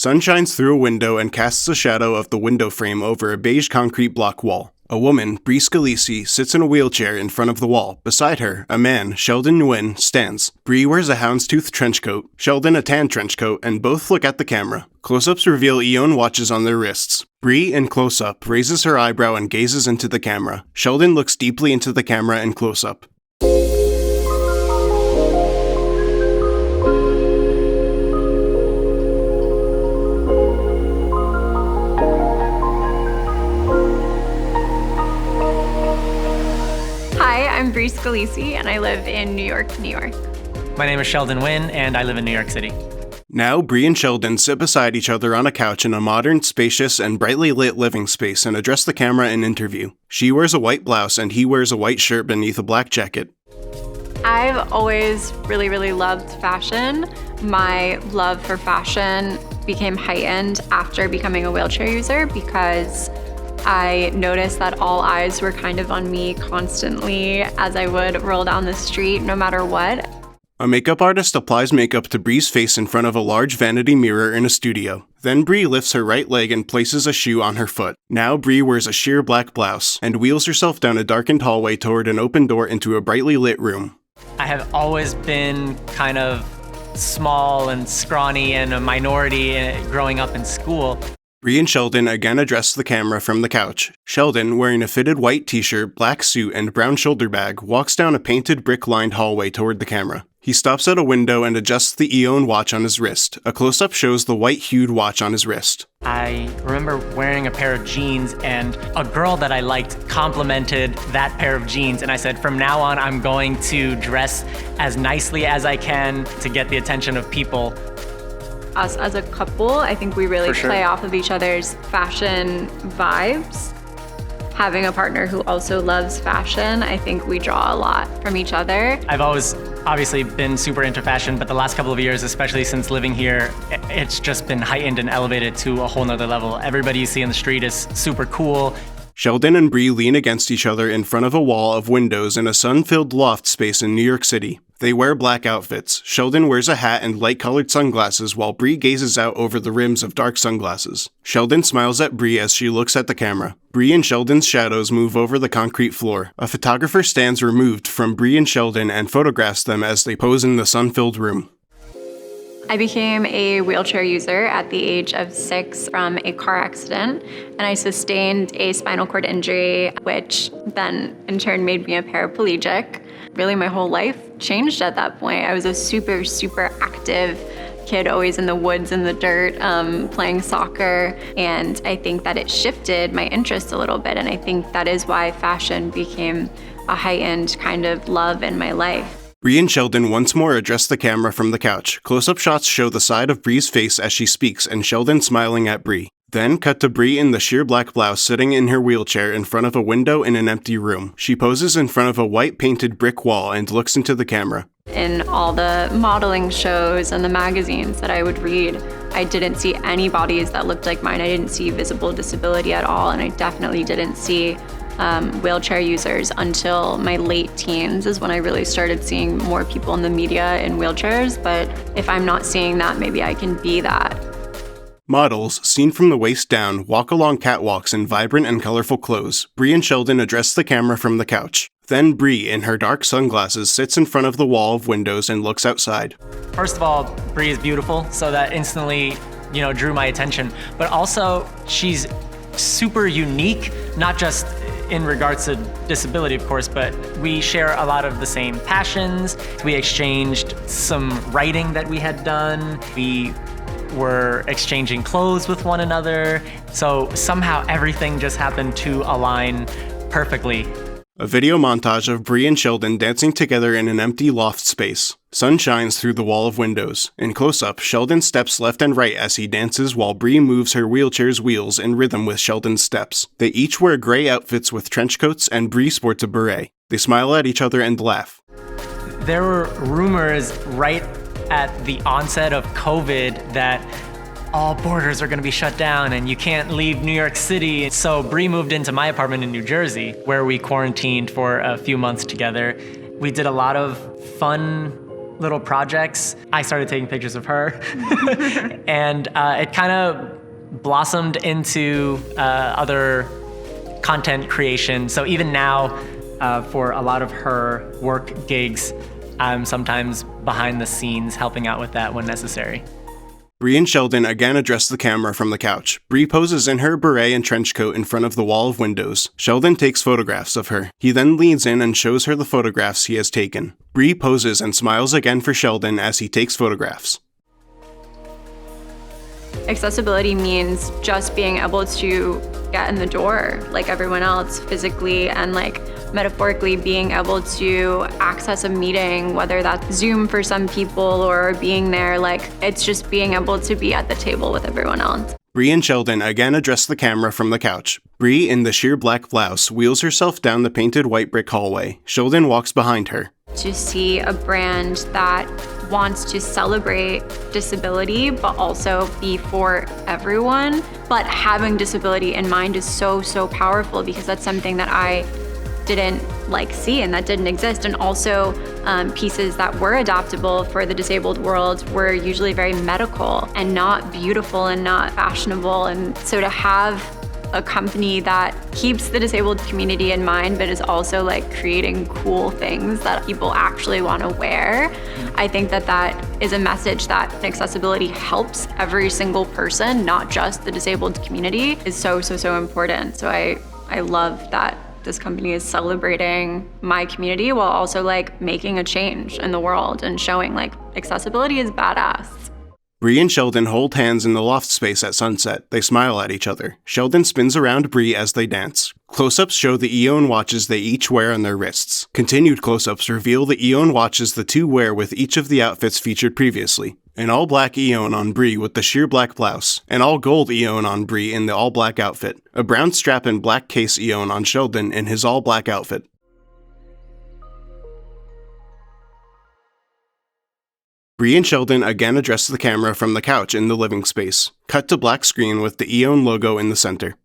Sun shines through a window and casts a shadow of the window frame over a beige concrete block wall. A woman, Scalesse, sits in a wheelchair in front of the wall. Beside her, a man, Sheldon Nguyen, stands. Bree wears a houndstooth trench coat, Sheldon a tan trench coat, and both look at the camera. Close-ups reveal Eone watches on their wrists. Bree, in close-up, raises her eyebrow and gazes into the camera. Sheldon looks deeply into the camera in close-up. Hi, I'm Bree Scalesse, and I live in New York, New York. My name is Sheldon Nguyen, and I live in New York City. Now, Bree and Sheldon sit beside each other on a couch in a modern, spacious, and brightly lit living space and address the camera in interview. She wears a white blouse and he wears a white shirt beneath a black jacket. I've always really loved fashion. My love for fashion became heightened after becoming a wheelchair user because I noticed that all eyes were kind of on me constantly as I would roll down the street, no matter what. A makeup artist applies makeup to Bree's face in front of a large vanity mirror in a studio. Then Bree lifts her right leg and places a shoe on her foot. Now Bree wears a sheer black blouse and wheels herself down a darkened hallway toward an open door into a brightly lit room. I have always been kind of small and scrawny and a minority growing up in school. Bree and Sheldon again address the camera from the couch. Sheldon, wearing a fitted white t-shirt, black suit, and brown shoulder bag, walks down a painted brick-lined hallway toward the camera. He stops at a window and adjusts the Eone watch on his wrist. A close-up shows the white-hued watch on his wrist. I remember wearing a pair of jeans, and a girl that I liked complimented that pair of jeans, and I said, from now on, I'm going to dress as nicely as I can to get the attention of people. Us as a couple, I think we really play off of each other's fashion vibes. Having a partner who also loves fashion, I think we draw a lot from each other. I've always obviously been super into fashion, but the last couple of years, especially since living here, it's just been heightened and elevated to a whole nother level. Everybody you see in the street is super cool. Sheldon and Bree lean against each other in front of a wall of windows in a sun-filled loft space in New York City. They wear black outfits. Sheldon wears a hat and light-colored sunglasses while Bree gazes out over the rims of dark sunglasses. Sheldon smiles at Bree as she looks at the camera. Bree and Sheldon's shadows move over the concrete floor. A photographer stands removed from Bree and Sheldon and photographs them as they pose in the sun-filled room. I became a wheelchair user at the age of 6 from a car accident, and I sustained a spinal cord injury, which then in turn made me a paraplegic. Really, my whole life changed at that point. I was a super active kid, always in the woods, in the dirt, playing soccer, and I think that it shifted my interest a little bit, and I think that is why fashion became a heightened kind of love in my life. Bree and Sheldon once more address the camera from the couch. Close-up shots show the side of Bree's face as she speaks and Sheldon smiling at Bree. Then cut to Bree in the sheer black blouse sitting in her wheelchair in front of a window in an empty room. She poses in front of a white painted brick wall and looks into the camera. In all the modeling shows and the magazines that I would read, I didn't see any bodies that looked like mine. I didn't see visible disability at all, and I definitely didn't see wheelchair users until my late teens is when I really started seeing more people in the media in wheelchairs. But if I'm not seeing that, maybe I can be that. Models, seen from the waist down, walk along catwalks in vibrant and colorful clothes. Bree and Sheldon address the camera from the couch. Then Bree, in her dark sunglasses, sits in front of the wall of windows and looks outside. First of all, Bree is beautiful, so that instantly, drew my attention. But also, she's super unique, not just in regards to disability, of course, but we share a lot of the same passions. We exchanged some writing that we had done. We were exchanging clothes with one another. So somehow everything just happened to align perfectly. A video montage of Bree and Sheldon dancing together in an empty loft space. Sun shines through the wall of windows. In close-up, Sheldon steps left and right as he dances while Bree moves her wheelchair's wheels in rhythm with Sheldon's steps. They each wear gray outfits with trench coats and Bree sports a beret. They smile at each other and laugh. There were rumors right at the onset of COVID that all borders are going to be shut down and you can't leave New York City. So Bree moved into my apartment in New Jersey, where we quarantined for a few months together. We did a lot of fun little projects. I started taking pictures of her, and it kind of blossomed into other content creation. So even now, for a lot of her work gigs, I'm sometimes behind the scenes helping out with that when necessary. Bree and Sheldon again address the camera from the couch. Bree poses in her beret and trench coat in front of the wall of windows. Sheldon takes photographs of her. He then leans in and shows her the photographs he has taken. Bree poses and smiles again for Sheldon as he takes photographs. Accessibility means just being able to get in the door like everyone else, physically and like metaphorically being able to access a meeting, whether that's Zoom for some people or being there, like it's just being able to be at the table with everyone else. Bree and Sheldon again address the camera from the couch. Bree, in the sheer black blouse, wheels herself down the painted white brick hallway. Sheldon walks behind her. To see a brand that wants to celebrate disability, but also be for everyone. But having disability in mind is so, so powerful because that's something that I didn't see and that didn't exist. And also pieces that were adaptable for the disabled world were usually very medical and not beautiful and not fashionable. And so to have a company that keeps the disabled community in mind, but is also creating cool things that people actually want to wear. I think that that is a message that accessibility helps every single person, not just the disabled community, is so, so, so important. So I love that this company is celebrating my community while also making a change in the world and showing accessibility is badass. Bree and Sheldon hold hands in the loft space at sunset. They smile at each other. Sheldon spins around Bree as they dance. Close-ups show the Eone watches they each wear on their wrists. Continued close-ups reveal the Eone watches the two wear with each of the outfits featured previously. An all-black Eone on Bree with the sheer black blouse. An all-gold Eone on Bree in the all-black outfit. A brown strap and black case Eone on Sheldon in his all-black outfit. Bree and Sheldon again address the camera from the couch in the living space. Cut to black screen with the Eone logo in the center.